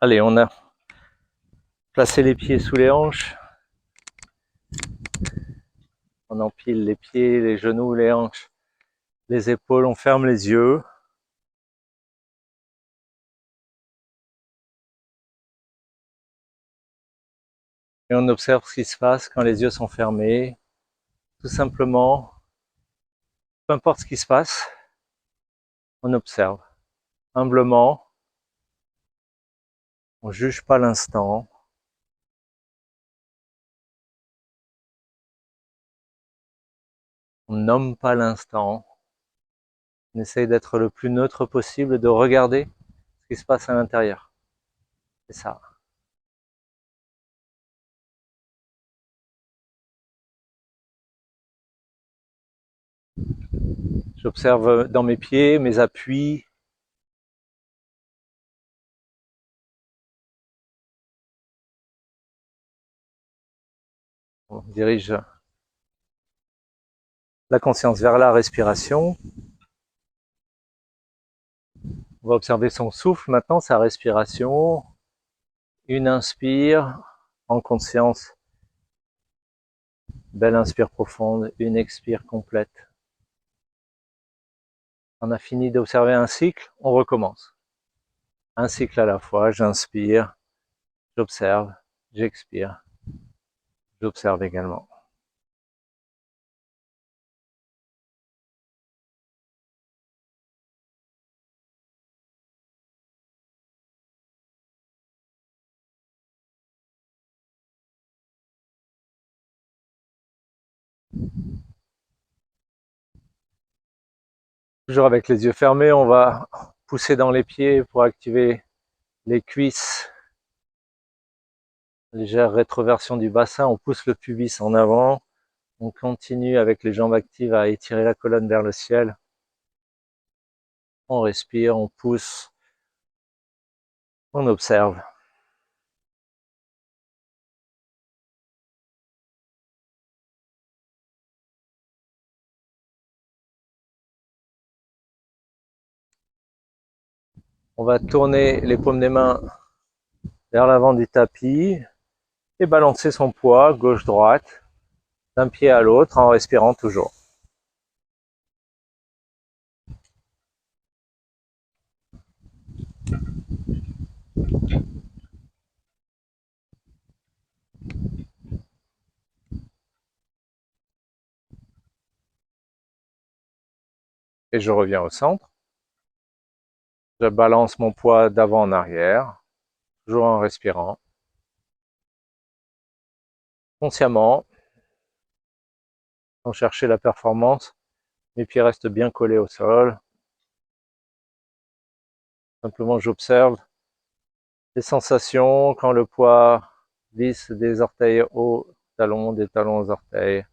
Allez, on a placé les pieds sous les hanches. On empile les pieds, les genoux, les hanches, les épaules. On ferme les yeux. Et on observe ce qui se passe quand les yeux sont fermés. Tout simplement, peu importe ce qui se passe, on observe humblement. On ne juge pas l'instant. On nomme pas l'instant. On essaye d'être le plus neutre possible, de regarder ce qui se passe à l'intérieur. C'est ça. J'observe dans mes pieds, mes appuis. On dirige la conscience vers la respiration. On va observer son souffle maintenant, sa respiration. Une inspire en conscience. Belle inspire profonde, une expire complète. On a fini d'observer un cycle, on recommence. Un cycle à la fois, j'inspire, j'observe, j'expire, j'observe également. Toujours avec les yeux fermés, on va pousser dans les pieds pour activer les cuisses. Légère rétroversion du bassin, on pousse le pubis en avant. On continue avec les jambes actives à étirer la colonne vers le ciel. On respire, on pousse, on observe. On va tourner les paumes des mains vers l'avant du tapis et balancer son poids gauche-droite d'un pied à l'autre en respirant toujours. Et je reviens au centre. Je balance mon poids d'avant en arrière, toujours en respirant. Consciemment, sans chercher la performance, mes pieds restent bien collés au sol. Simplement, j'observe les sensations quand le poids glisse des orteils aux talons, des talons aux orteils.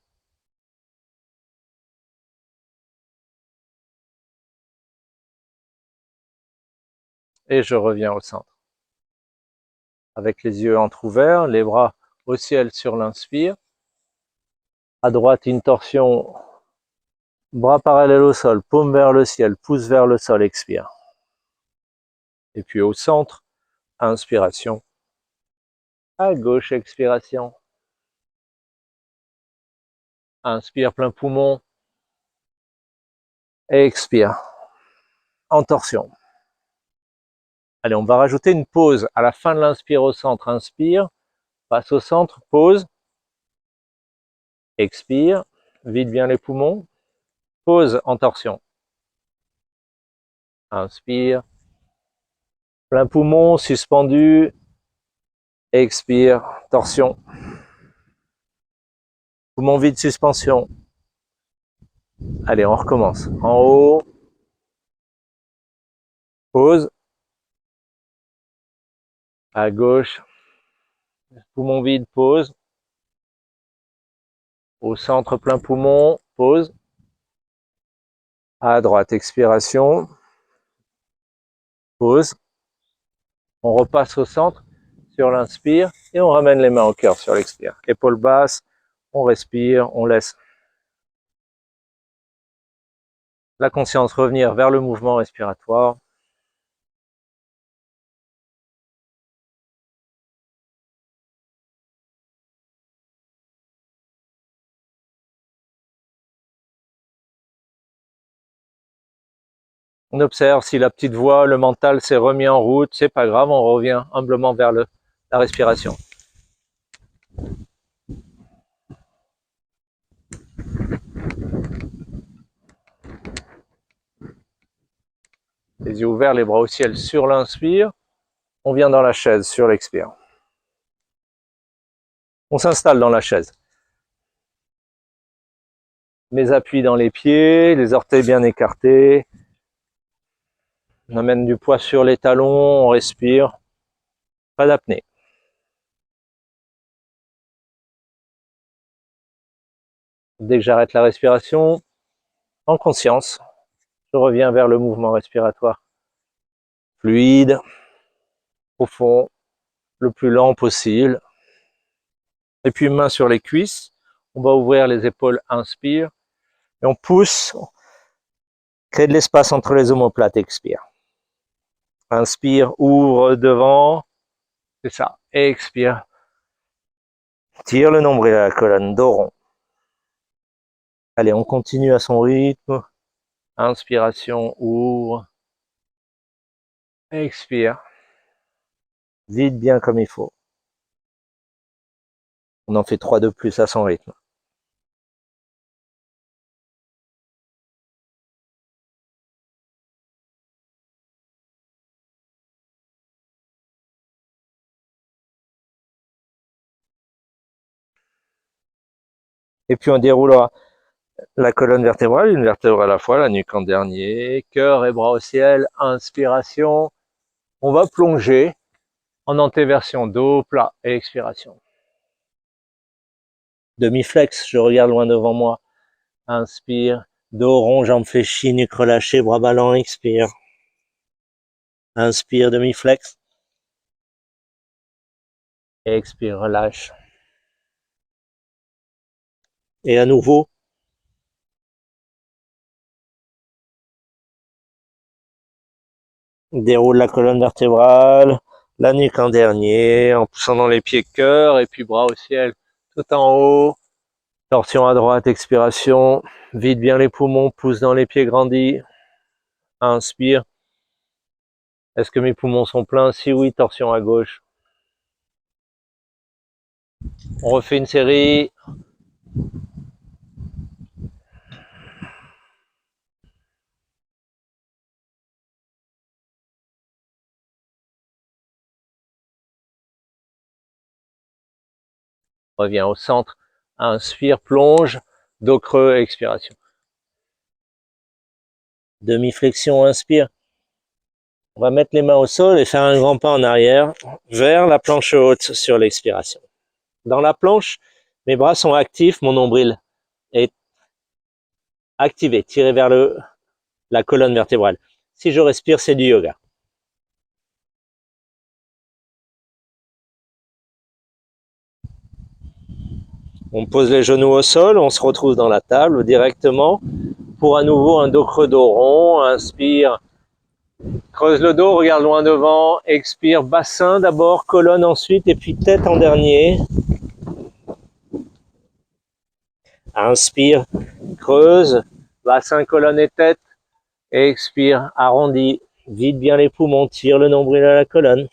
Et je reviens au centre. Avec les yeux entrouverts, les bras au ciel sur l'inspire. À droite, une torsion, bras parallèles au sol, paume vers le ciel, pouce vers le sol, expire. Et puis au centre, inspiration. À gauche, expiration. Inspire plein poumon. Expire. En torsion. Allez, on va rajouter une pause à la fin de l'inspire au centre. Inspire, passe au centre, pause. Expire, vide bien les poumons. Pause en torsion. Inspire. Plein poumon, suspendu. Expire, torsion. Poumon vide, suspension. Allez, on recommence. En haut. Pause. À gauche. Poumon vide, pause. Au centre, plein poumon, pause. À droite, expiration. Pause. On repasse au centre sur l'inspire et on ramène les mains au cœur sur l'expire. Épaules basses, on respire, on laisse la conscience revenir vers le mouvement respiratoire. On observe si la petite voix, le mental s'est remis en route, c'est pas grave, on revient humblement vers la respiration. Les yeux ouverts, les bras au ciel sur l'inspire. On vient dans la chaise sur l'expire. On s'installe dans la chaise. Mes appuis dans les pieds, les orteils bien écartés. On amène du poids sur les talons, on respire. Pas d'apnée. Dès que j'arrête la respiration, en conscience, je reviens vers le mouvement respiratoire. Fluide, profond, le plus lent possible. Et puis main sur les cuisses, on va ouvrir les épaules, inspire. Et on pousse, crée de l'espace entre les omoplates, expire. Inspire, ouvre devant, c'est ça, expire. Tire le nombril à la colonne, dos rond. Allez, on continue à son rythme. Inspiration, ouvre. Expire. Vide bien comme il faut. On en fait 3 de plus à son rythme. Et puis on déroulera la colonne vertébrale, une vertèbre à la fois, la nuque en dernier, cœur et bras au ciel, inspiration. On va plonger en antéversion, dos plat et expiration. Demi-flex, je regarde loin devant moi. Inspire, dos rond, jambes fléchies, nuque relâchée, bras ballants, expire. Inspire, demi-flex. Expire, relâche. Et à nouveau, déroule la colonne vertébrale, la nuque en dernier, en poussant dans les pieds, cœur, et puis bras au ciel, tout en haut. Torsion à droite, expiration. Vide bien les poumons, pousse dans les pieds, grandis. Inspire. Est-ce que mes poumons sont pleins? Si oui, torsion à gauche. On refait une série. Reviens au centre. Inspire, plonge. Dos creux, expiration. Demi-flexion, inspire. On va mettre les mains au sol et faire un grand pas en arrière vers la planche haute sur l'expiration. Dans la planche, mes bras sont actifs, mon nombril est activé, tiré vers la colonne vertébrale. Si je respire, c'est du yoga. On pose les genoux au sol, on se retrouve dans la table directement pour à nouveau un dos creux, dos rond. Inspire, creuse le dos, regarde loin devant. Expire, bassin d'abord, colonne ensuite et puis tête en dernier. Inspire, creuse, bassin, colonne et tête. Expire, arrondi, vide bien les poumons, tire le nombril à la colonne.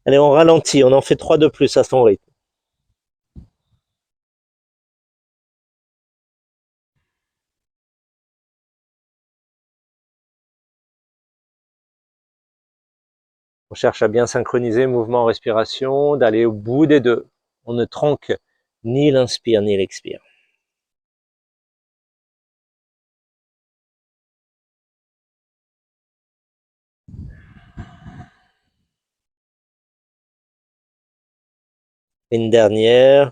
Allez, on ralentit, on en fait 3 de plus à son rythme. On cherche à bien synchroniser mouvement, respiration, d'aller au bout des deux. On ne tronque ni l'inspire ni l'expire. Une dernière.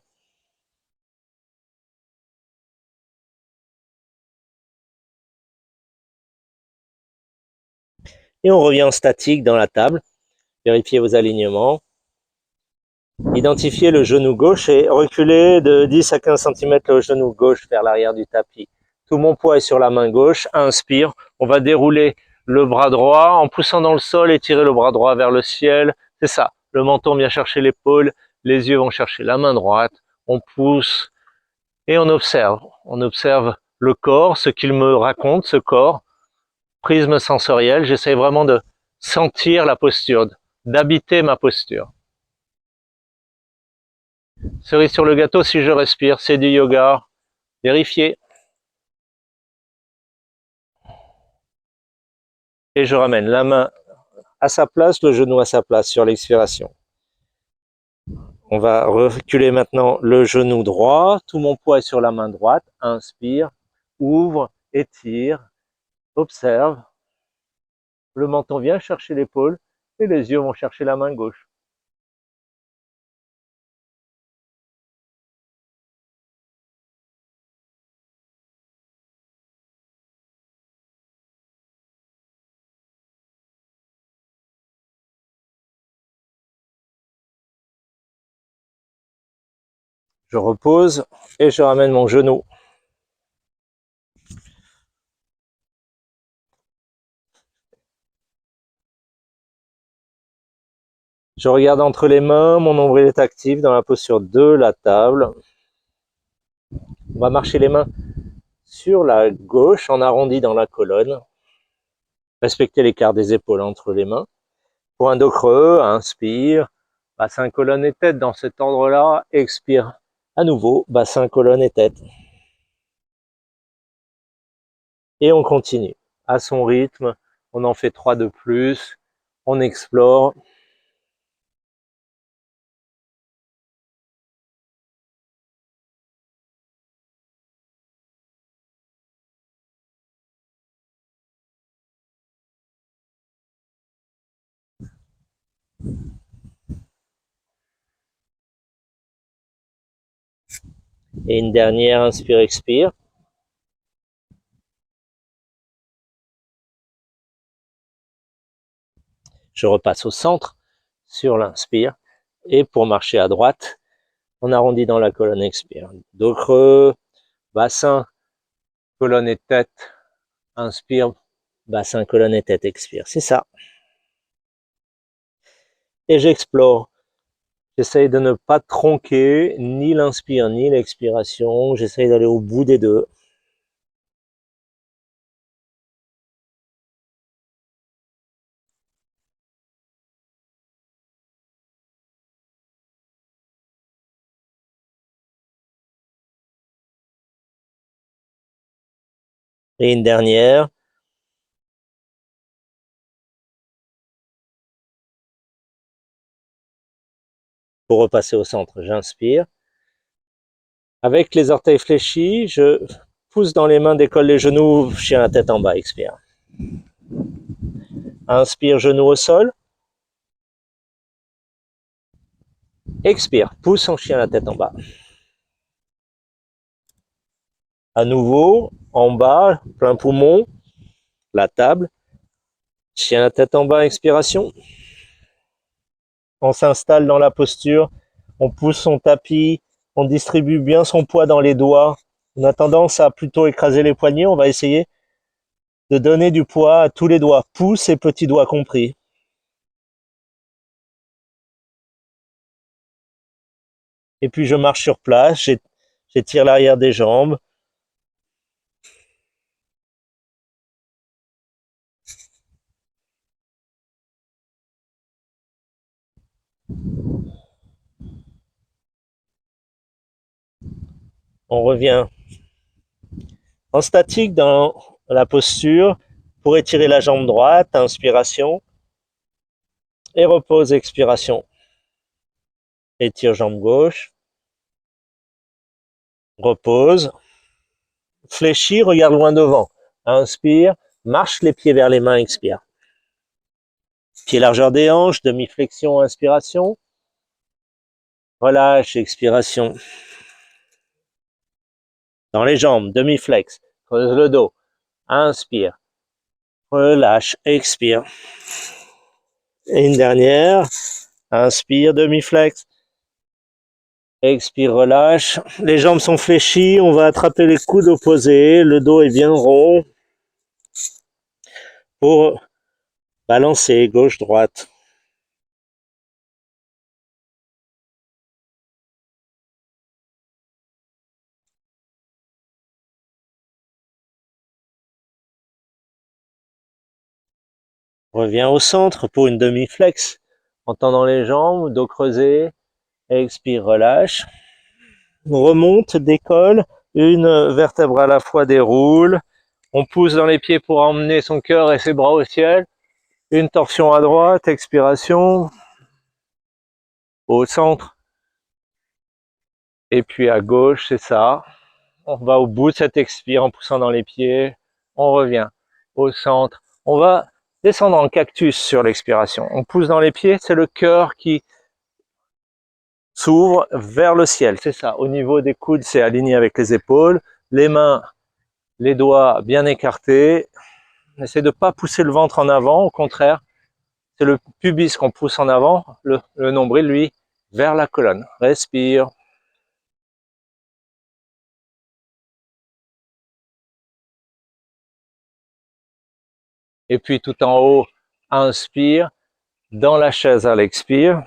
Et on revient en statique dans la table. Vérifiez vos alignements. Identifiez le genou gauche et reculez de 10 à 15 cm le genou gauche vers l'arrière du tapis. Tout mon poids est sur la main gauche. Inspire. On va dérouler le bras droit en poussant dans le sol et tirer le bras droit vers le ciel. C'est ça. Le menton vient chercher l'épaule. Les yeux vont chercher la main droite. On pousse et on observe. On observe le corps, ce qu'il me raconte, ce corps. prisme sensoriel, j'essaie vraiment de sentir la posture, d'habiter ma posture. Cerise sur le gâteau, si je respire, c'est du yoga. Vérifiez. Et je ramène la main à sa place, le genou à sa place sur l'expiration. On va reculer maintenant le genou droit. Tout mon poids est sur la main droite. Inspire, ouvre, étire, observe. Le menton vient chercher l'épaule et les yeux vont chercher la main gauche. Je repose et je ramène mon genou. Je regarde entre les mains, mon nombril est actif dans la posture de la table. On va marcher les mains sur la gauche en arrondi dans la colonne. Respectez l'écart des épaules entre les mains. Point dos creux, inspire, bassin, colonne et tête dans cet ordre-là. Expire à nouveau, bassin, colonne et tête. Et on continue à son rythme. On en fait 3 de plus. On explore. Et une dernière, inspire, expire. Je repasse au centre sur l'inspire. Et pour marcher à droite, on arrondit dans la colonne, expire. Dos creux, bassin, colonne et tête. Inspire, bassin, colonne et tête, expire. C'est ça. Et j'explore. J'essaye de ne pas tronquer ni l'inspire ni l'expiration. J'essaye d'aller au bout des deux. Et une dernière. Pour repasser au centre, j'inspire. Avec les orteils fléchis, je pousse dans les mains, décolle les genoux, chien la tête en bas, expire. Inspire, genou au sol. Expire, pousse en chien la tête en bas. À nouveau, en bas, plein poumon, la table. Chien la tête en bas, expiration. On s'installe dans la posture, on pousse son tapis, on distribue bien son poids dans les doigts. On a tendance à plutôt écraser les poignets, on va essayer de donner du poids à tous les doigts, pouces et petits doigts compris. Et puis je marche sur place, j'étire l'arrière des jambes. On revient en statique dans la posture pour étirer la jambe droite, inspiration. Et repose, expiration. Étire jambe gauche. Repose. Fléchis, regarde loin devant. Inspire, marche les pieds vers les mains, expire. Pied largeur des hanches, demi-flexion, inspiration. Relâche, expiration. Dans les jambes, demi-flex. Creuse le dos. Inspire. Relâche, expire. Et une dernière. Inspire, demi-flex. Expire, relâche. Les jambes sont fléchies. On va attraper les coudes opposés. Le dos est bien rond. Pour balancer gauche-droite. Reviens au centre pour une demi-flex, en tendant les jambes, dos creusé, expire, relâche. Remonte, décolle, une vertèbre à la fois déroule. On pousse dans les pieds pour emmener son cœur et ses bras au ciel. Une torsion à droite, expiration, au centre, et puis à gauche, c'est ça. On va au bout de cette expire en poussant dans les pieds. On revient au centre. On va descendre en cactus sur l'expiration. On pousse dans les pieds, c'est le cœur qui s'ouvre vers le ciel, c'est ça. Au niveau des coudes, c'est aligné avec les épaules. Les mains, les doigts bien écartés. Essaye de ne pas pousser le ventre en avant, au contraire, c'est le pubis qu'on pousse en avant, le nombril, lui, vers la colonne. Respire. Et puis tout en haut, inspire. Dans la chaise à l'expire.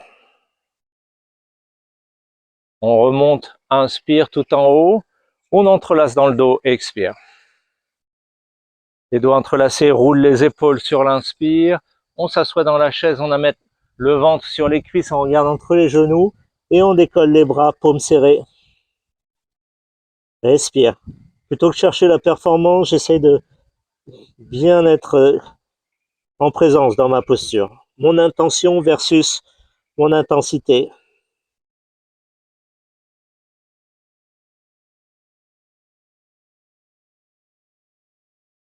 On remonte, inspire tout en haut. On entrelace dans le dos, expire. Les doigts entrelacés, roule les épaules sur l'inspire. On s'assoit dans la chaise, on amène le ventre sur les cuisses, on regarde entre les genoux et on décolle les bras, paumes serrées. Respire. Plutôt que chercher la performance, j'essaie de bien être en présence dans ma posture. Mon intention versus mon intensité.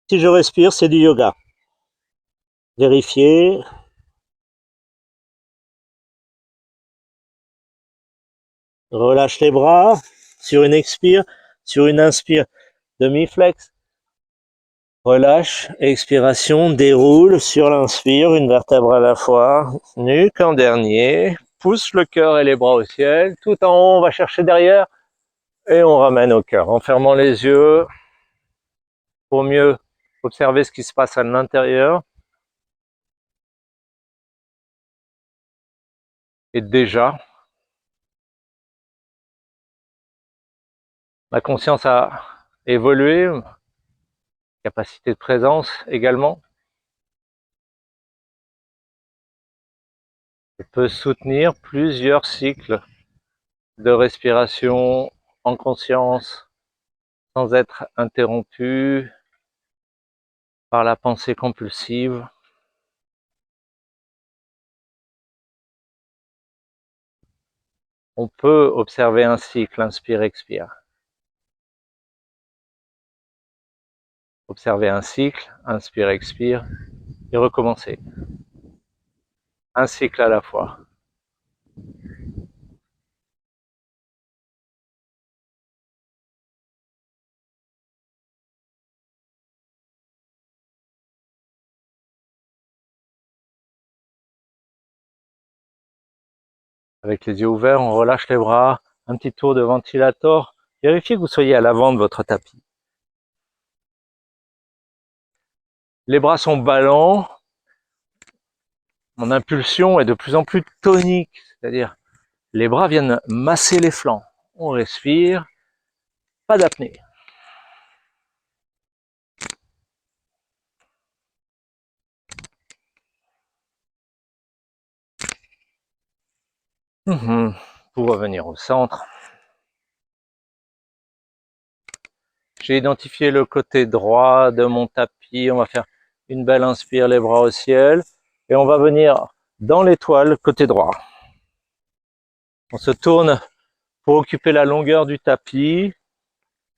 Si je respire, c'est du yoga. Vérifier. Relâche les bras sur une expire, sur une inspire, demi-flex. Relâche, expiration, déroule sur l'inspire, une vertèbre à la fois, nuque en dernier, pousse le cœur et les bras au ciel, tout en haut, on va chercher derrière et on ramène au cœur en fermant les yeux pour mieux observer ce qui se passe à l'intérieur. Et déjà, ma conscience a évolué, capacité de présence également. Je peux soutenir plusieurs cycles de respiration en conscience sans être interrompu par la pensée compulsive. On peut observer un cycle, inspire-expire. Observer un cycle, inspire-expire, et recommencer. Un cycle à la fois. Avec les yeux ouverts, on relâche les bras, un petit tour de ventilator. Vérifiez que vous soyez à l'avant de votre tapis. Les bras sont ballants. Mon impulsion est de plus en plus tonique, c'est-à-dire les bras viennent masser les flancs. On respire, pas d'apnée. Pour revenir au centre. J'ai identifié le côté droit de mon tapis. On va faire une belle inspire, les bras au ciel. Et on va venir dans l'étoile, côté droit. On se tourne pour occuper la longueur du tapis.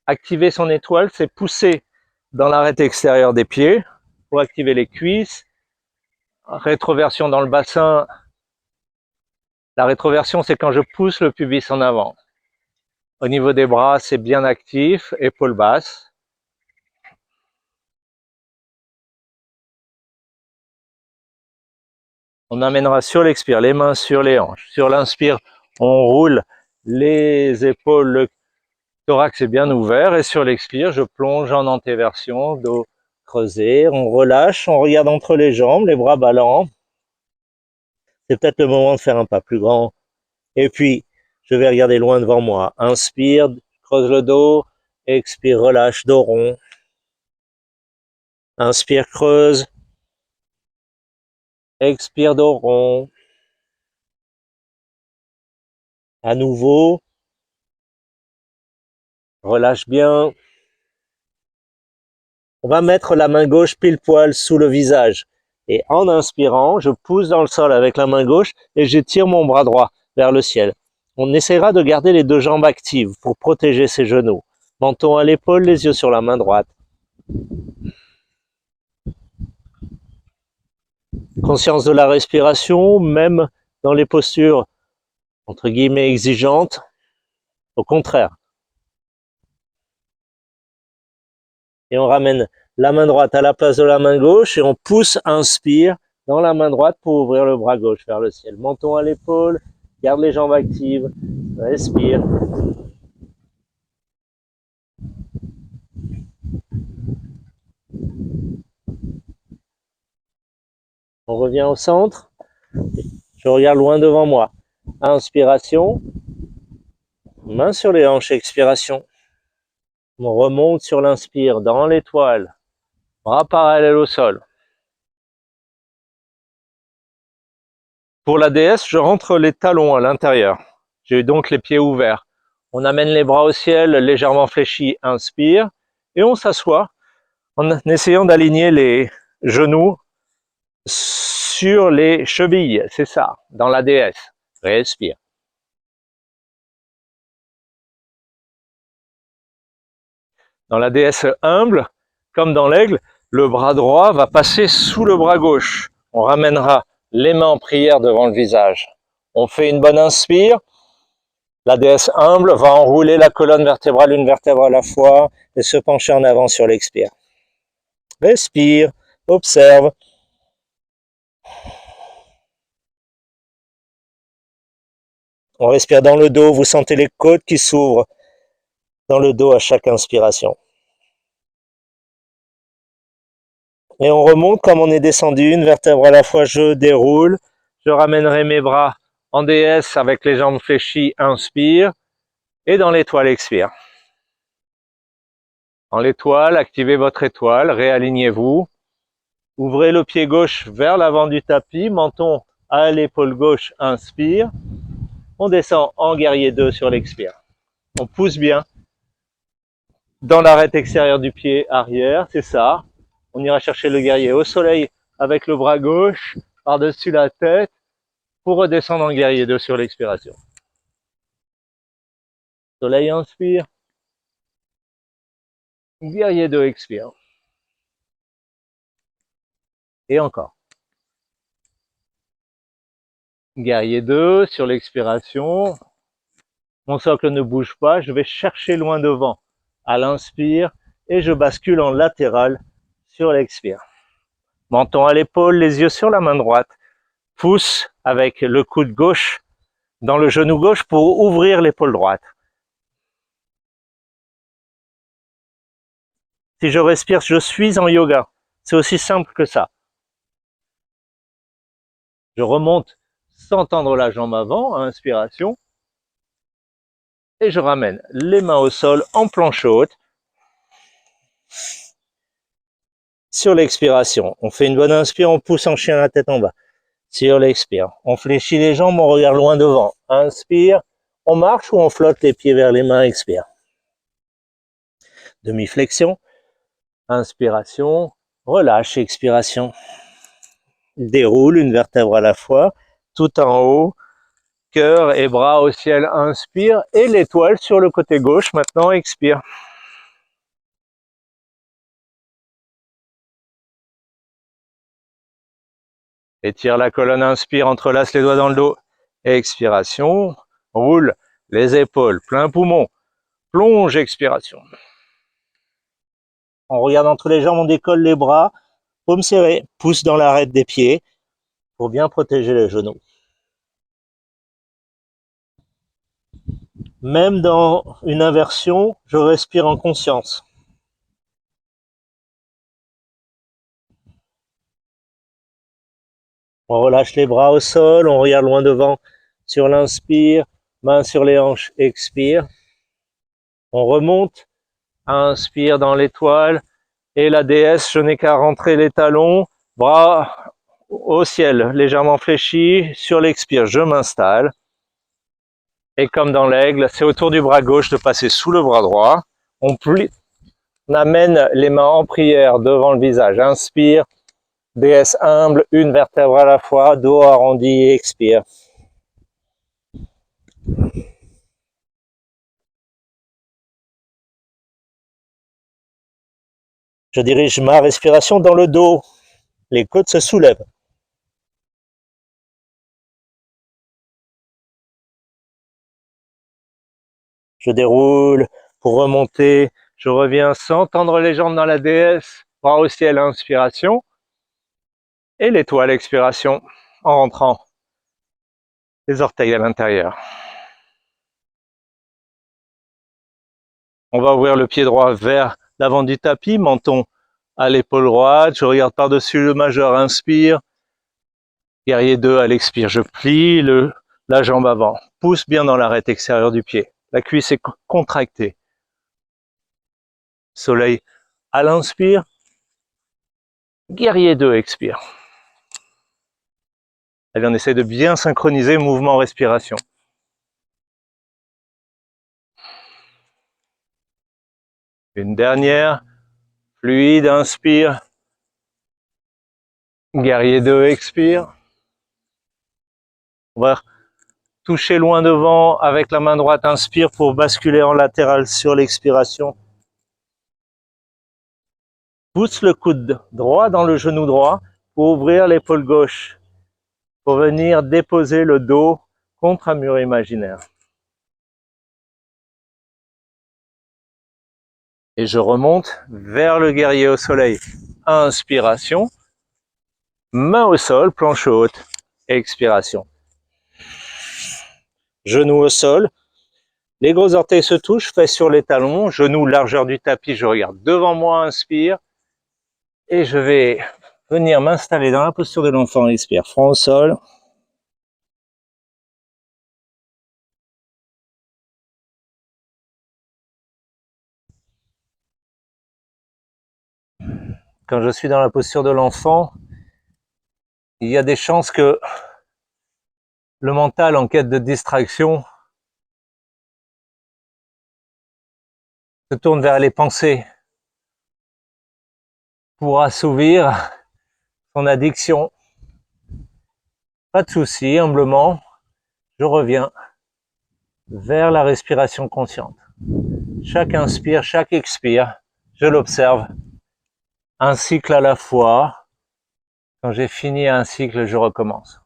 Activer son étoile, c'est pousser dans l'arête extérieure des pieds pour activer les cuisses. Rétroversion dans le bassin. La rétroversion, c'est quand je pousse le pubis en avant. Au niveau des bras, c'est bien actif, épaules basses. On amènera sur l'expire les mains sur les hanches. Sur l'inspire, on roule les épaules, le thorax est bien ouvert. Et sur l'expire, je plonge en antéversion, dos creusé. On relâche, on regarde entre les jambes, les bras ballants. C'est peut-être le moment de faire un pas plus grand. Et puis, je vais regarder loin devant moi. Inspire, creuse le dos. Expire, relâche, dos rond. Inspire, creuse. Expire dos rond. À nouveau. Relâche bien. On va mettre la main gauche pile poil sous le visage. Et en inspirant, je pousse dans le sol avec la main gauche et j'étire mon bras droit vers le ciel. On essaiera de garder les deux jambes actives pour protéger ses genoux. Menton à l'épaule, les yeux sur la main droite. Conscience de la respiration, même dans les postures entre guillemets exigeantes. Au contraire. Et on ramène la main droite à la place de la main gauche et on pousse, inspire dans la main droite pour ouvrir le bras gauche vers le ciel. Menton à l'épaule, garde les jambes actives, respire. On revient au centre. Je regarde loin devant moi. Inspiration. Main sur les hanches, expiration. On remonte sur l'inspire dans l'étoile. Bras parallèles au sol. Pour la déesse, je rentre les talons à l'intérieur. J'ai donc les pieds ouverts. On amène les bras au ciel, légèrement fléchis, inspire. Et on s'assoit en essayant d'aligner les genoux sur les chevilles. C'est ça, dans la déesse. Respire. Dans la déesse humble, comme dans l'aigle, le bras droit va passer sous le bras gauche. On ramènera les mains en prière devant le visage. On fait une bonne inspire. La déesse humble va enrouler la colonne vertébrale une vertèbre à la fois et se pencher en avant sur l'expire. Respire, observe. On respire dans le dos, vous sentez les côtes qui s'ouvrent dans le dos à chaque inspiration. Et on remonte comme on est descendu, une vertèbre à la fois, je déroule. Je ramènerai mes bras en déesse avec les jambes fléchies, inspire. Et dans l'étoile, expire. En l'étoile, activez votre étoile, réalignez-vous. Ouvrez le pied gauche vers l'avant du tapis, menton à l'épaule gauche, inspire. On descend en guerrier 2 sur l'expire. On pousse bien dans l'arête extérieure du pied arrière, c'est ça. On ira chercher le guerrier au soleil avec le bras gauche par-dessus la tête pour redescendre en guerrier 2 sur l'expiration. Soleil, inspire. Guerrier 2, expire. Et encore. Guerrier 2 sur l'expiration. Mon socle ne bouge pas, je vais chercher loin devant à l'inspire et je bascule en latéral sur l'expire. Menton à l'épaule, les yeux sur la main droite. Pousse avec le coude gauche dans le genou gauche pour ouvrir l'épaule droite. Si je respire, je suis en yoga. C'est aussi simple que ça. Je remonte sans tendre la jambe avant, inspiration. Et je ramène les mains au sol en planche haute. Sur l'expiration, on fait une bonne inspire, on pousse en chien la tête en bas. Sur l'expire, on fléchit les jambes, on regarde loin devant. Inspire, on marche ou on flotte les pieds vers les mains, expire. Demi-flexion, inspiration, relâche, expiration. Déroule une vertèbre à la fois, tout en haut, cœur et bras au ciel, inspire, et l'étoile sur le côté gauche, maintenant expire. Étire la colonne, inspire, entrelace les doigts dans le dos, expiration, roule les épaules, plein poumon, plonge, expiration. On regarde entre les jambes, on décolle les bras, paume serrée, pousse dans l'arête des pieds pour bien protéger les genoux. Même dans une inversion, je respire en conscience. On relâche les bras au sol, on regarde loin devant sur l'inspire, main sur les hanches, expire. On remonte, inspire dans l'étoile, et la déesse, je n'ai qu'à rentrer les talons, bras au ciel, légèrement fléchi. Sur l'expire, je m'installe. Et comme dans l'aigle, c'est au tour du bras gauche de passer sous le bras droit. On amène les mains en prière devant le visage. Inspire, déesse humble, une vertèbre à la fois, dos arrondi, expire. Je dirige ma respiration dans le dos. Les côtes se soulèvent. Je déroule pour remonter. Je reviens sans tendre les jambes dans la déesse. Bras au ciel, inspiration. Et l'étoile, expiration, en rentrant les orteils à l'intérieur. On va ouvrir le pied droit vers l'avant du tapis, menton à l'épaule droite. Je regarde par-dessus le majeur, inspire. Guerrier 2 à l'expire, je plie la jambe avant. Pousse bien dans l'arête extérieure du pied. La cuisse est contractée. Soleil à l'inspire. Guerrier 2, expire. Allez, on essaie de bien synchroniser mouvement-respiration. Une dernière. Fluide, inspire. Guerrier 2, expire. On va toucher loin devant avec la main droite, inspire pour basculer en latéral sur l'expiration. Pousse le coude droit dans le genou droit pour ouvrir l'épaule gauche, pour venir déposer le dos contre un mur imaginaire. Et je remonte vers le guerrier au soleil. Inspiration, main au sol, planche haute, expiration. Genoux au sol, les gros orteils se touchent, fesses sur les talons, genoux largeur du tapis, je regarde devant moi, inspire. Et je vais venir m'installer dans la posture de l'enfant, expire, front au sol. Quand je suis dans la posture de l'enfant, il y a des chances que le mental en quête de distraction se tourne vers les pensées pour assouvir son addiction. Pas de souci, humblement, je reviens vers la respiration consciente. Chaque inspire, chaque expire, je l'observe. Un cycle à la fois. Quand j'ai fini un cycle, je recommence.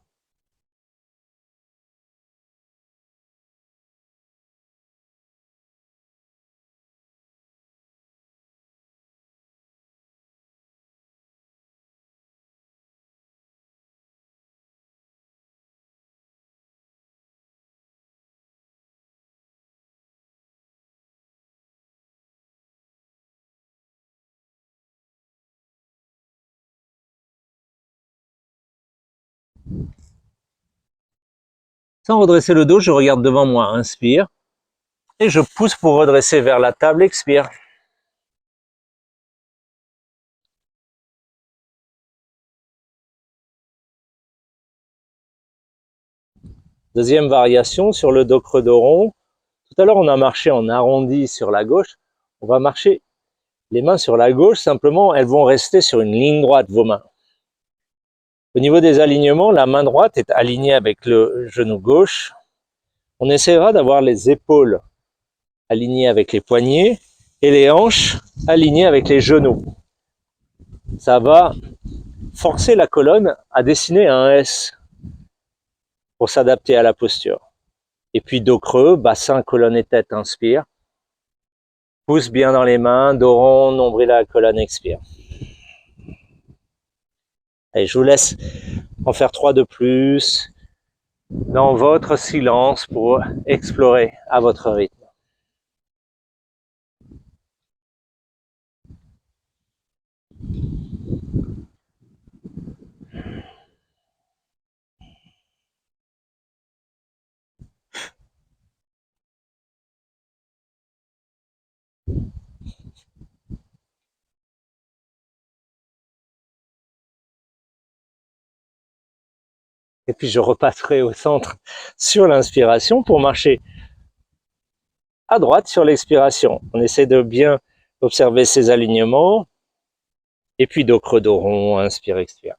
Sans redresser le dos, je regarde devant moi, inspire. Et je pousse pour redresser vers la table, expire. Deuxième variation sur le dos creux dos rond. Tout à l'heure, on a marché en arrondi sur la gauche. On va marcher les mains sur la gauche, simplement, elles vont rester sur une ligne droite, vos mains. Au niveau des alignements, la main droite est alignée avec le genou gauche. On essaiera d'avoir les épaules alignées avec les poignets et les hanches alignées avec les genoux. Ça va forcer la colonne à dessiner un S pour s'adapter à la posture. Et puis dos creux, bassin, colonne et tête, inspire. Pousse bien dans les mains, dos rond, nombril à la colonne, expire. Allez, je vous laisse en faire 3 de plus dans votre silence pour explorer à votre rythme. Et puis je repasserai au centre sur l'inspiration pour marcher à droite sur l'expiration. On essaie de bien observer ces alignements. Et puis dos creux, dos rond, inspire, expire.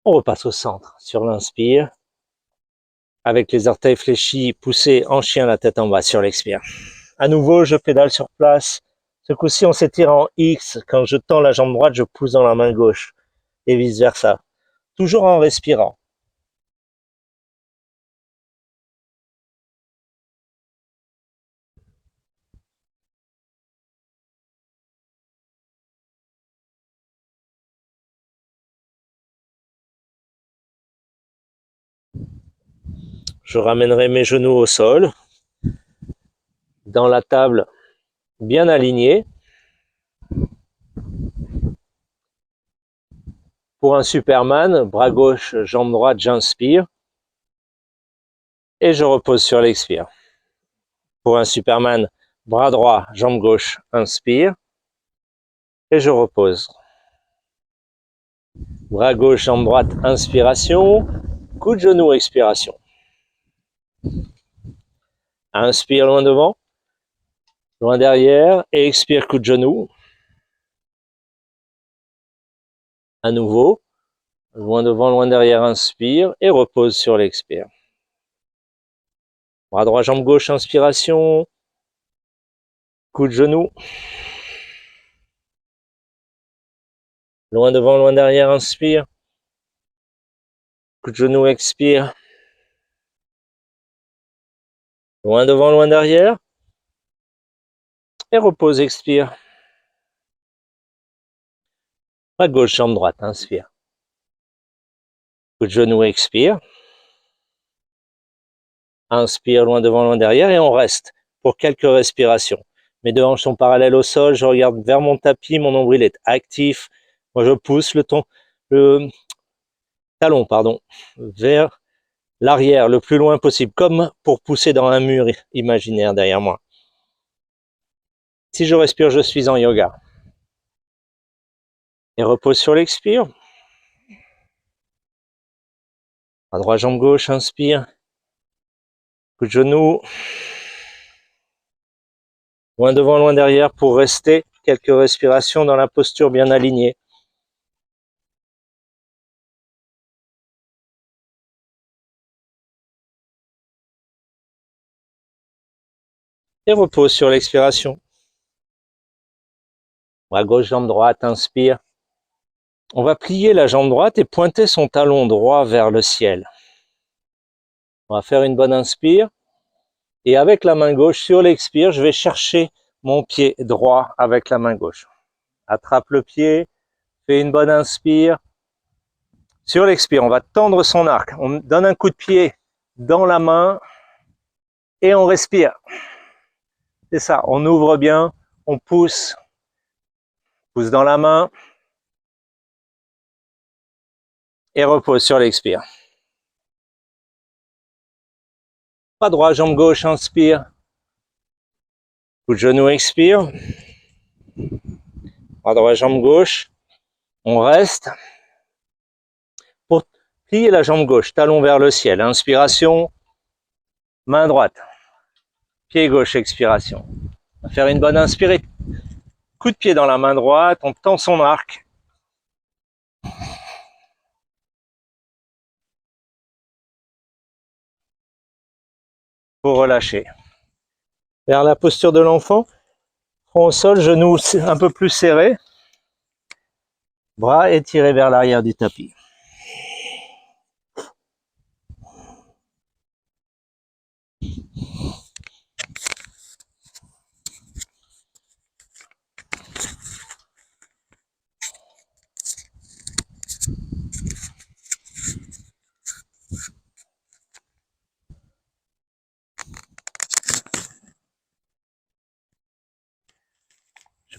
On repasse au centre sur l'inspire. Avec les orteils fléchis, poussez en chien la tête en bas sur l'expire. À nouveau, je pédale sur place. Ce coup-ci, on s'étire en X. Quand je tends la jambe droite, je pousse dans la main gauche. Et vice versa. Toujours en respirant. Je ramènerai mes genoux au sol. Dans la table, bien alignée. Pour un Superman, bras gauche, jambe droite, j'inspire. Et je repose sur l'expire. Pour un Superman, bras droit, jambe gauche, inspire. Et je repose. Bras gauche, jambe droite, inspiration. Coup de genou, expiration. Inspire loin devant, loin derrière. Et expire, coup de genou. À nouveau, loin devant, loin derrière, inspire. Et repose sur l'expire. Bras droit, jambe gauche, inspiration. Coup de genou. Loin devant, loin derrière, inspire. Coup de genou, expire. Loin devant, loin derrière. Et repose, expire. Bras gauche, jambe droite, inspire. Coup de genou, expire. Inspire, loin devant, loin derrière. Et on reste pour quelques respirations. Mes deux hanches sont parallèles au sol. Je regarde vers mon tapis. Mon nombril est actif. Moi, je pousse le talon, vers l'arrière le plus loin possible, comme pour pousser dans un mur imaginaire derrière moi. Si je respire, je suis en yoga. Et repose sur l'expire. À droite, jambe gauche, inspire. Coup de genou. Loin devant, loin derrière pour rester quelques respirations dans la posture bien alignée. Et repose sur l'expiration. Bras gauche, jambe droite, inspire. On va plier la jambe droite et pointer son talon droit vers le ciel. On va faire une bonne inspire. Et avec la main gauche, sur l'expire, je vais chercher mon pied droit avec la main gauche. Attrape le pied, fais une bonne inspire. Sur l'expire, on va tendre son arc. On donne un coup de pied dans la main et on respire. C'est ça, on ouvre bien, on pousse dans la main et repose sur l'expire. Pas droit, jambe gauche, inspire. Coup de genou, expire. Bras droit, jambe gauche. On reste. Pour plier la jambe gauche, talon vers le ciel. Inspiration, main droite. Pied gauche, expiration. On va faire une bonne inspire. Coup de pied dans la main droite, on tend son arc. Pour relâcher. Vers la posture de l'enfant. Front au sol, genoux un peu plus serrés. Bras étirés vers l'arrière du tapis.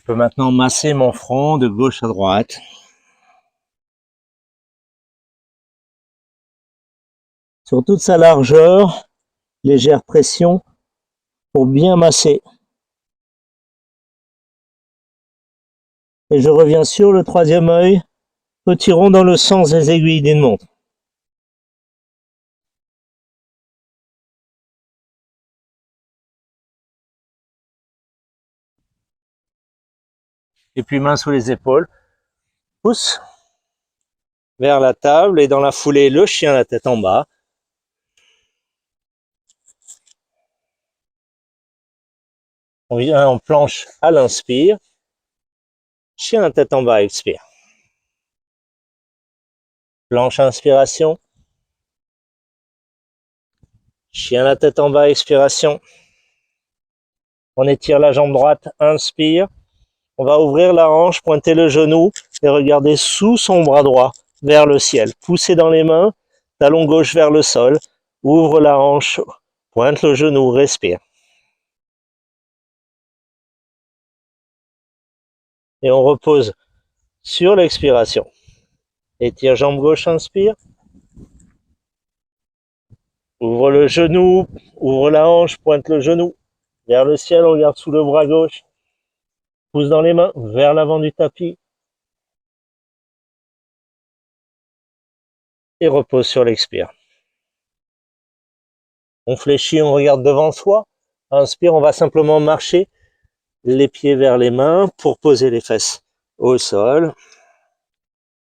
Je peux maintenant masser mon front de gauche à droite. Sur toute sa largeur, légère pression pour bien masser. Et je reviens sur le troisième œil, petit rond dans le sens des aiguilles d'une montre. Et puis main sous les épaules, pouce vers la table et dans la foulée le chien la tête en bas. On vient en planche à l'inspire, chien la tête en bas, expire. Planche inspiration, chien la tête en bas, expiration. On étire la jambe droite, inspire. On va ouvrir la hanche, pointer le genou et regarder sous son bras droit vers le ciel. Pousser dans les mains, talon gauche vers le sol. Ouvre la hanche, pointe le genou, respire. Et on repose sur l'expiration. Étire jambe gauche, inspire. Ouvre le genou, ouvre la hanche, pointe le genou vers le ciel, regarde sous le bras gauche. Pousse dans les mains vers l'avant du tapis. Et repose sur l'expire. On fléchit, on regarde devant soi. Inspire, on va simplement marcher les pieds vers les mains pour poser les fesses au sol.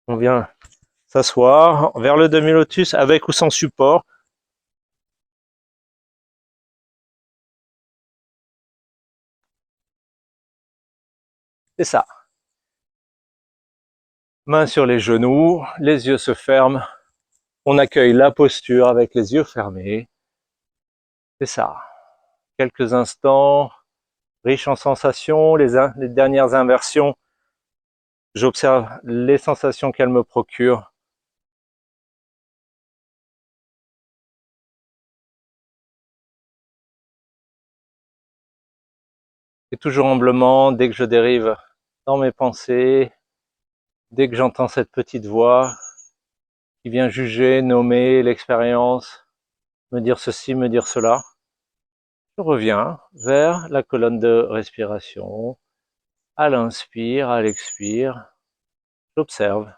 On vient s'asseoir vers le demi-lotus avec ou sans support. C'est ça. Main sur les genoux, les yeux se ferment. On accueille la posture avec les yeux fermés. C'est ça. Quelques instants riches en sensations, les dernières inversions. J'observe les sensations qu'elles me procurent. Et toujours humblement, dès que je dérive dans mes pensées, dès que j'entends cette petite voix qui vient juger, nommer l'expérience, me dire ceci, me dire cela, je reviens vers la colonne de respiration, à l'inspire, à l'expire, j'observe.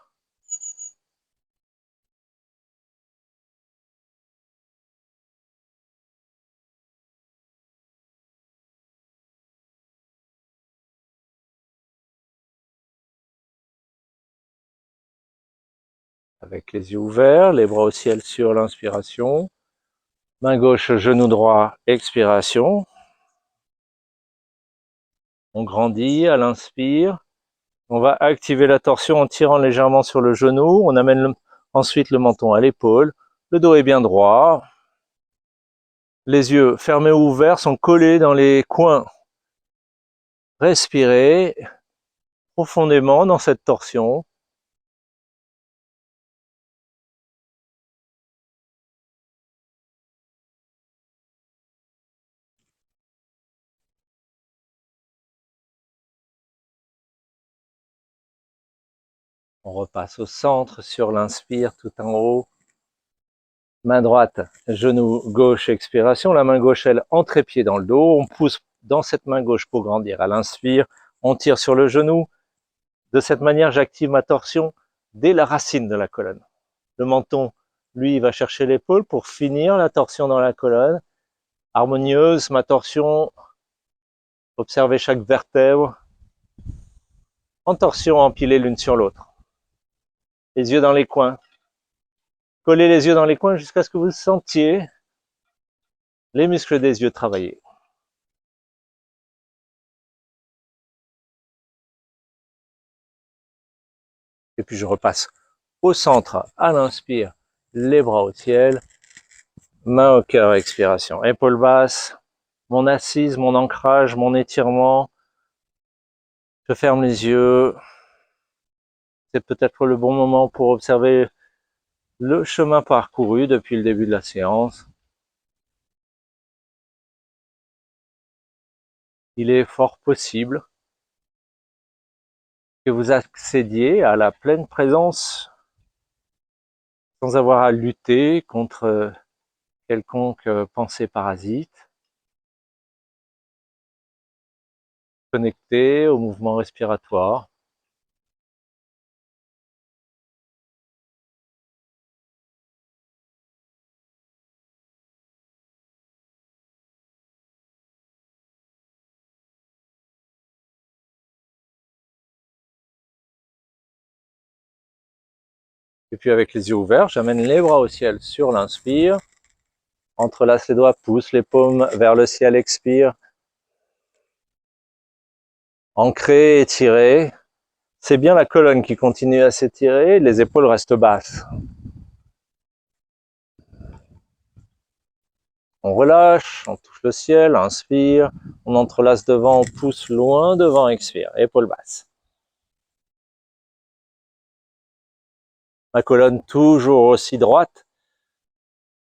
Avec les yeux ouverts, les bras au ciel sur l'inspiration, main gauche, genou droit, expiration. On grandit à l'inspire. On va activer la torsion en tirant légèrement sur le genou. On amène ensuite le menton à l'épaule. Le dos est bien droit. Les yeux fermés ou ouverts sont collés dans les coins. Respirez profondément dans cette torsion. On repasse au centre sur l'inspire tout en haut. Main droite, genou gauche, expiration. La main gauche, elle, en trépied dans le dos. On pousse dans cette main gauche pour grandir. À l'inspire, on tire sur le genou. De cette manière, j'active ma torsion dès la racine de la colonne. Le menton, lui, va chercher l'épaule pour finir la torsion dans la colonne. Harmonieuse, ma torsion. Observez chaque vertèbre. En torsion, empilée l'une sur l'autre. Les yeux dans les coins. Collez les yeux dans les coins jusqu'à ce que vous sentiez les muscles des yeux travailler. Et puis je repasse au centre, à l'inspire, les bras au ciel, main au cœur, expiration. Épaules basses, mon assise, mon ancrage, mon étirement. Je ferme les yeux. C'est peut-être le bon moment pour observer le chemin parcouru depuis le début de la séance. Il est fort possible que vous accédiez à la pleine présence sans avoir à lutter contre quelconque pensée parasite, connecté au mouvement respiratoire. Et puis avec les yeux ouverts, j'amène les bras au ciel sur l'inspire. Entrelace les doigts, pousse les paumes vers le ciel, expire. Ancré, étiré. C'est bien la colonne qui continue à s'étirer, les épaules restent basses. On relâche, on touche le ciel, inspire. On entrelace devant, on pousse loin devant, expire. Épaules basses. Ma colonne toujours aussi droite.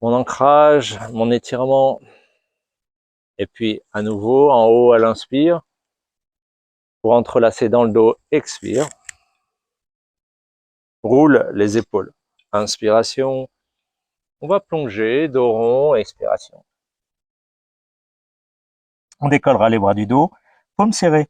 Mon ancrage, mon étirement. Et puis à nouveau, en haut à l'inspire. Pour entrelacer dans le dos, expire. Roule les épaules. Inspiration. On va plonger, dos rond, expiration. On décollera les bras du dos, paumes serrées.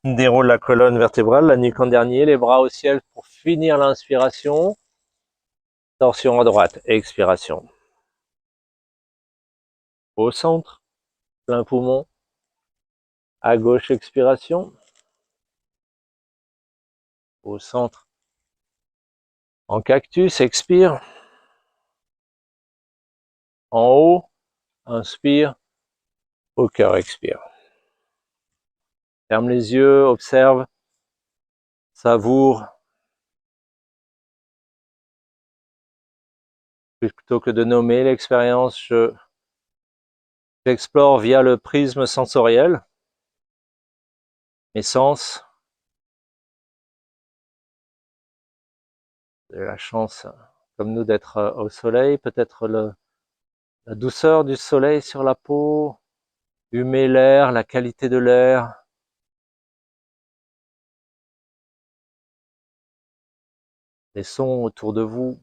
On déroule la colonne vertébrale, la nuque en dernier, les bras au ciel pour finir l'inspiration. Torsion à droite, expiration. Au centre, plein poumon. À gauche, expiration. Au centre. En cactus, expire. En haut, inspire. Au cœur, expire. Ferme les yeux, observe. Savoure. Plutôt que de nommer l'expérience, j'explore via le prisme sensoriel. Mes sens. J'ai la chance, comme nous, d'être au soleil. Peut-être la douceur du soleil sur la peau. Humer l'air, la qualité de l'air. Les sons autour de vous.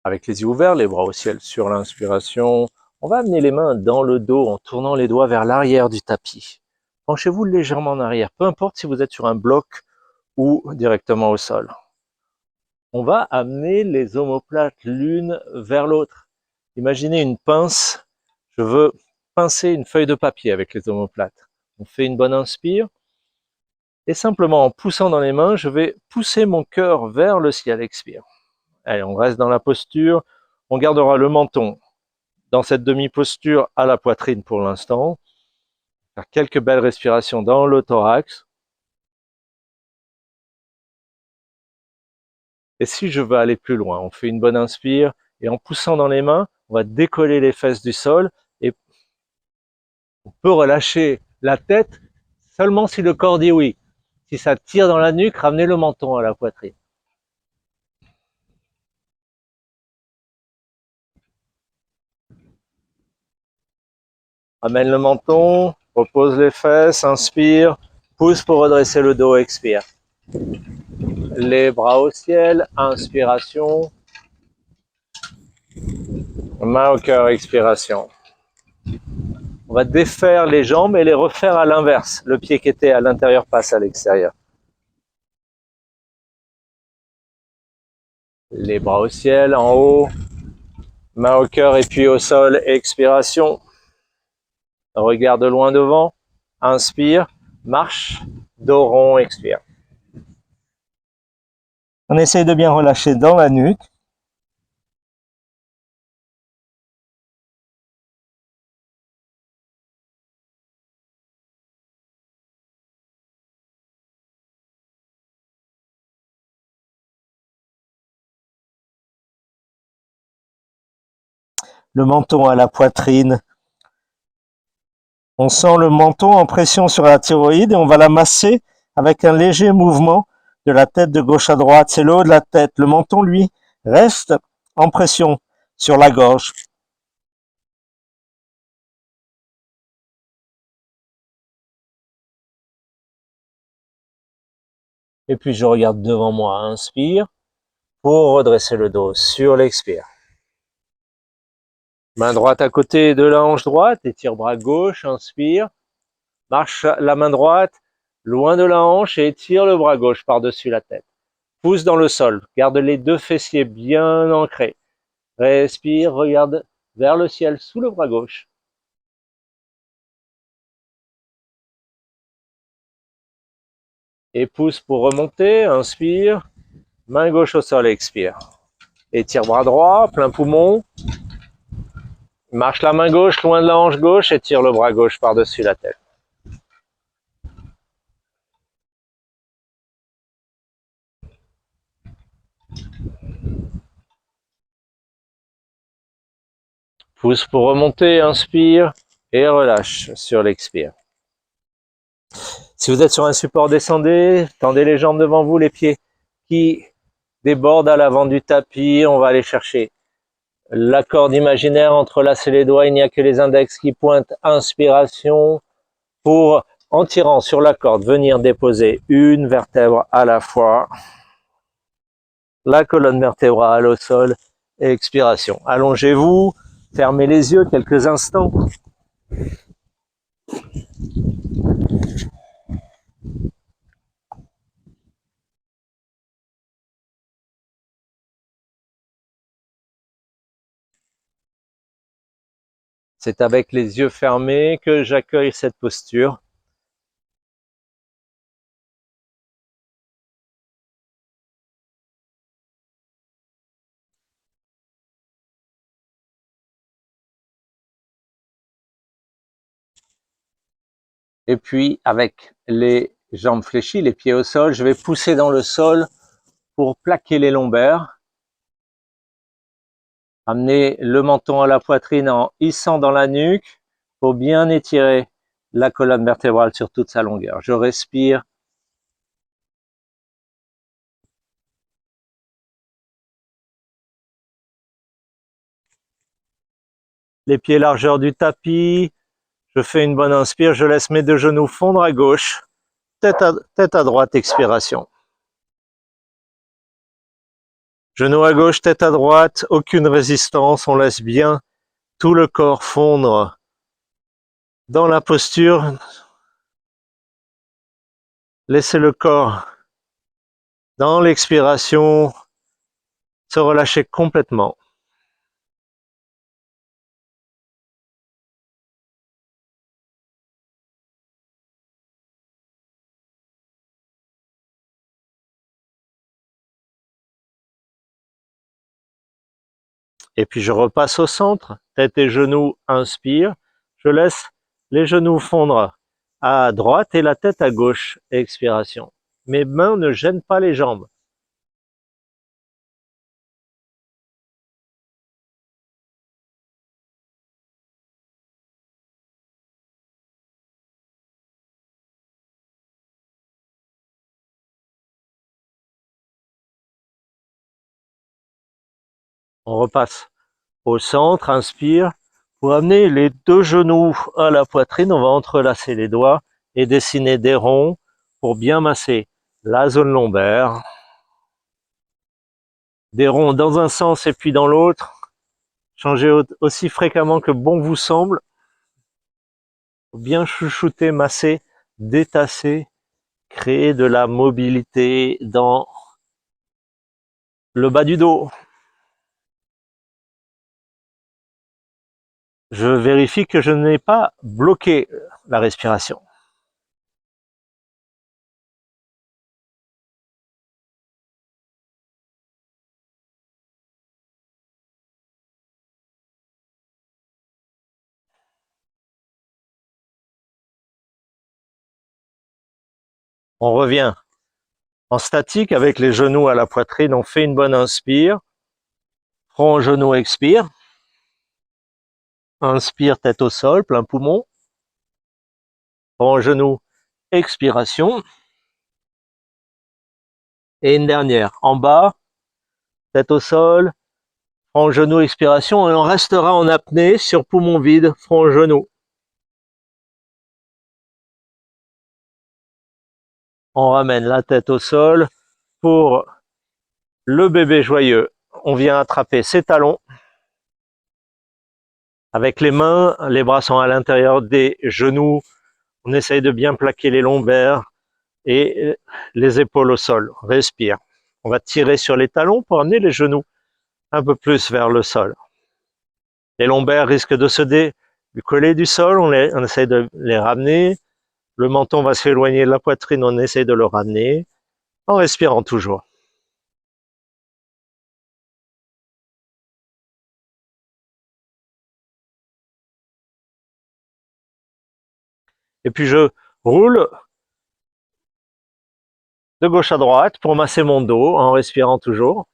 Avec les yeux ouverts, les bras au ciel sur l'inspiration. On va amener les mains dans le dos en tournant les doigts vers l'arrière du tapis. Penchez-vous légèrement en arrière, peu importe si vous êtes sur un bloc ou directement au sol. On va amener les omoplates l'une vers l'autre. Imaginez une pince. Je veux pincer une feuille de papier avec les omoplates. On fait une bonne inspire. Et simplement en poussant dans les mains, je vais pousser mon cœur vers le ciel, expire. Allez, on reste dans la posture. On gardera le menton dans cette demi-posture à la poitrine pour l'instant. Faire quelques belles respirations dans le thorax. Et si je veux aller plus loin, on fait une bonne inspire et en poussant dans les mains, on va décoller les fesses du sol et on peut relâcher la tête seulement si le corps dit oui. Si ça tire dans la nuque, ramenez le menton à la poitrine. Amène le menton, repose les fesses, inspire, pousse pour redresser le dos, expire. Les bras au ciel, inspiration. Main au cœur, expiration. On va défaire les jambes et les refaire à l'inverse. Le pied qui était à l'intérieur passe à l'extérieur. Les bras au ciel, en haut. Main au cœur et puis au sol, expiration. Regarde loin devant. Inspire, marche, dos rond, expire. On essaye de bien relâcher dans la nuque. le menton à la poitrine. On sent le menton en pression sur la thyroïde et on va la masser avec un léger mouvement de la tête de gauche à droite. C'est le haut de la tête. Le menton, lui, reste en pression sur la gorge. Et puis je regarde devant moi, inspire, pour redresser le dos sur l'expire. Main droite à côté de la hanche droite, étire bras gauche, inspire. Marche la main droite loin de la hanche et étire le bras gauche par-dessus la tête. Pousse dans le sol, garde les deux fessiers bien ancrés. Respire, regarde vers le ciel sous le bras gauche. Et pousse pour remonter, inspire. Main gauche au sol, expire. Étire bras droit, plein poumon. Marche la main gauche loin de la hanche gauche et tire le bras gauche par-dessus la tête. Pousse pour remonter, inspire et relâche sur l'expire. Si vous êtes sur un support, descendez, tendez les jambes devant vous, les pieds qui débordent à l'avant du tapis. On va aller chercher la corde imaginaire, entrelacer les doigts, il n'y a que les index qui pointent, inspiration, pour, en tirant sur la corde, venir déposer une vertèbre à la fois, la colonne vertébrale au sol, et expiration. Allongez-vous, fermez les yeux quelques instants. C'est avec les yeux fermés que j'accueille cette posture. Et puis, avec les jambes fléchies, les pieds au sol, je vais pousser dans le sol pour plaquer les lombaires. Amener le menton à la poitrine en hissant dans la nuque pour bien étirer la colonne vertébrale sur toute sa longueur. Je respire. Les pieds largeur du tapis. Je fais une bonne inspire. Je laisse mes deux genoux fondre à gauche. Tête à droite, expiration. Genou à gauche, tête à droite. Aucune résistance. On laisse bien tout le corps fondre dans la posture. Laissez le corps dans l'expiration se relâcher complètement. Et puis je repasse au centre, tête et genoux, inspire. Je laisse les genoux fondre à droite et la tête à gauche, expiration. Mes mains ne gênent pas les jambes. On repasse au centre, inspire. Pour amener les deux genoux à la poitrine, on va entrelacer les doigts et dessiner des ronds pour bien masser la zone lombaire. Des ronds dans un sens et puis dans l'autre. Changez aussi fréquemment que bon vous semble. Bien chouchouter, masser, détasser, créer de la mobilité dans le bas du dos. Je vérifie que je n'ai pas bloqué la respiration. On revient en statique avec les genoux à la poitrine. On fait une bonne inspire. Front, genou, expire. Inspire, tête au sol, plein poumon. Prends genou, expiration. Et une dernière, en bas, tête au sol, front genou, expiration, et on restera en apnée sur poumon vide, front genou. On ramène la tête au sol pour le bébé joyeux. On vient attraper ses talons. Avec les mains, les bras sont à l'intérieur des genoux. On essaye de bien plaquer les lombaires et les épaules au sol. Respire. On va tirer sur les talons pour amener les genoux un peu plus vers le sol. Les lombaires risquent de se décoller du sol. On essaye de les ramener. Le menton va s'éloigner de la poitrine. On essaye de le ramener en respirant toujours. Et puis je roule de gauche à droite pour masser mon dos en respirant toujours.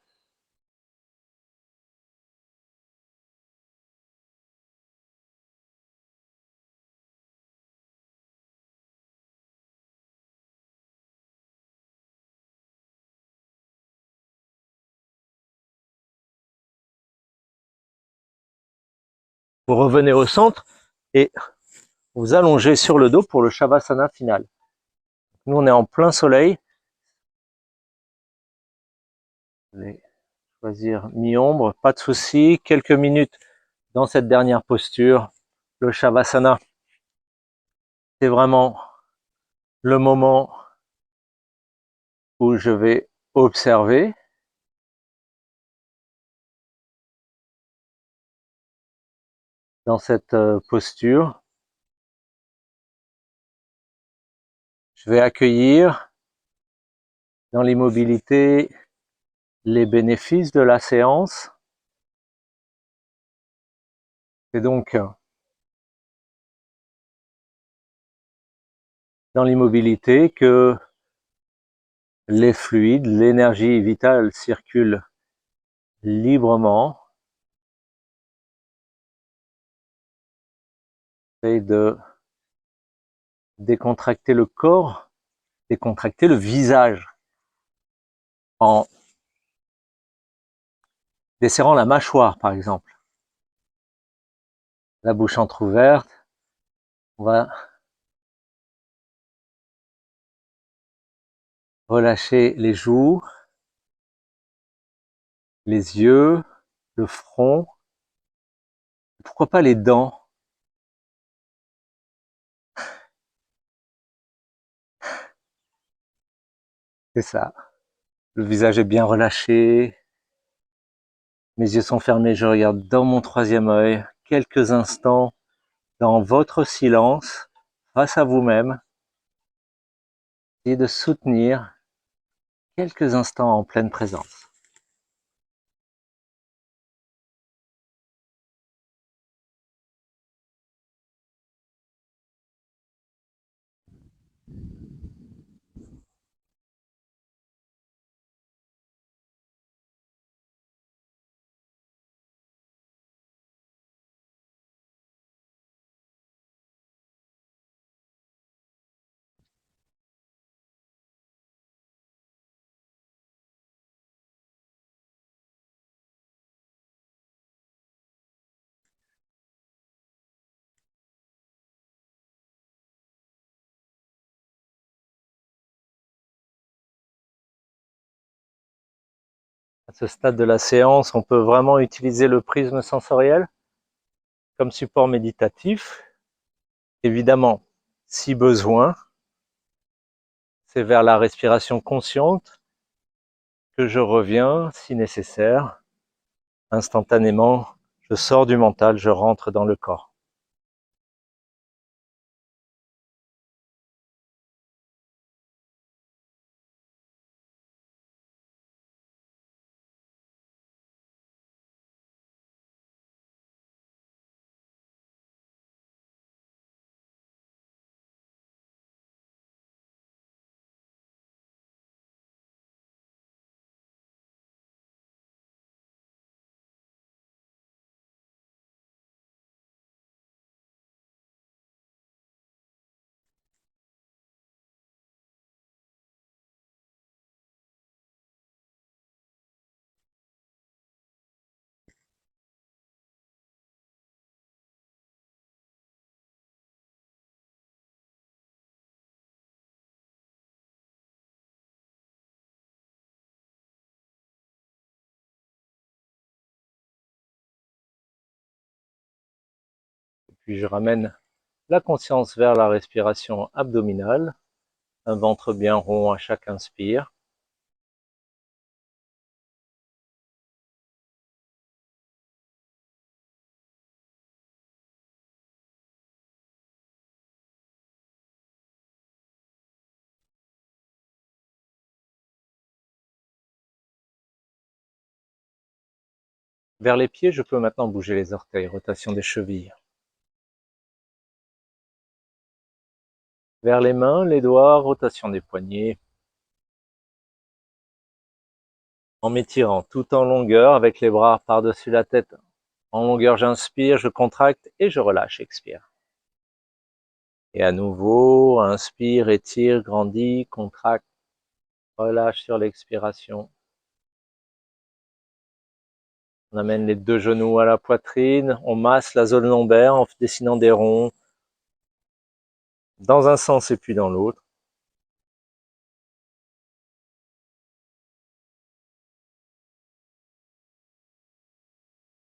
Vous revenez au centre et vous allongez sur le dos pour le Shavasana final. Nous, on est en plein soleil. Vous allez choisir mi-ombre, pas de souci. Quelques minutes dans cette dernière posture. Le Shavasana, c'est vraiment le moment où je vais observer. Dans cette posture, je vais accueillir dans l'immobilité les bénéfices de la séance. C'est donc dans l'immobilité que les fluides, l'énergie vitale circulent librement. J'essaie de décontracter le corps, décontracter le visage en desserrant la mâchoire, par exemple. La bouche entrouverte. On va relâcher les joues, les yeux, le front. Pourquoi pas les dents? C'est ça. Le visage est bien relâché. Mes yeux sont fermés. Je regarde dans mon troisième œil quelques instants dans votre silence face à vous-même et de soutenir quelques instants en pleine présence. À ce stade de la séance, on peut vraiment utiliser le prisme sensoriel comme support méditatif. Évidemment, si besoin, c'est vers la respiration consciente que je reviens, si nécessaire. Instantanément, je sors du mental, je rentre dans le corps. Puis je ramène la conscience vers la respiration abdominale, un ventre bien rond à chaque inspire. Vers les pieds, je peux maintenant bouger les orteils, rotation des chevilles. Vers les mains, les doigts, rotation des poignets. En m'étirant tout en longueur avec les bras par-dessus la tête. En longueur, j'inspire, je contracte et je relâche, expire. Et à nouveau, inspire, étire, grandis, contracte, relâche sur l'expiration. On amène les deux genoux à la poitrine, on masse la zone lombaire en dessinant des ronds dans un sens et puis dans l'autre.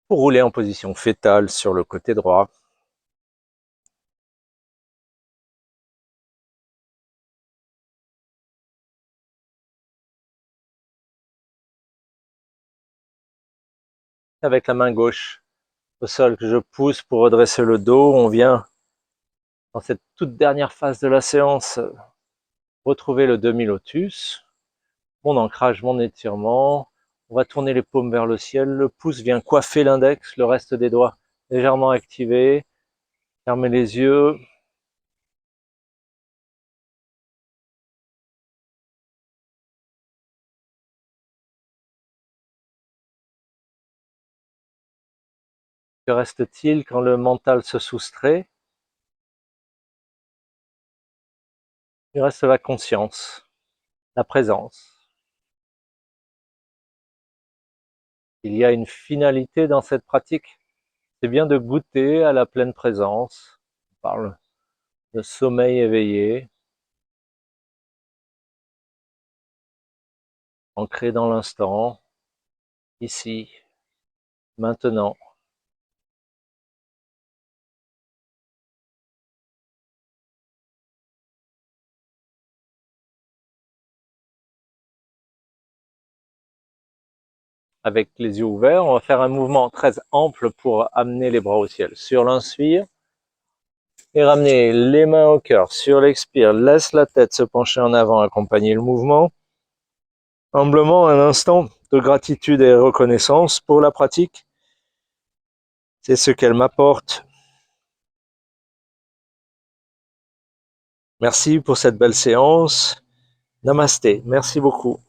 Pour rouler en position fétale sur le côté droit. Avec la main gauche au sol que je pousse pour redresser le dos, on vient dans cette toute dernière phase de la séance retrouver le demi-lotus, mon ancrage, mon étirement. On va tourner les paumes vers le ciel, le pouce vient coiffer l'index, le reste des doigts légèrement activés. Fermez les yeux. Que reste-t-il quand le mental se soustrait? Il reste la conscience, la présence. Il y a une finalité dans cette pratique. C'est bien de goûter à la pleine présence. On parle de sommeil éveillé, ancré dans l'instant, ici, maintenant. Avec les yeux ouverts, on va faire un mouvement très ample pour amener les bras au ciel. Sur l'inspire, et ramener les mains au cœur. Sur l'expire, laisse la tête se pencher en avant, accompagner le mouvement. Humblement, un instant de gratitude et reconnaissance pour la pratique. C'est ce qu'elle m'apporte. Merci pour cette belle séance. Namasté. Merci beaucoup.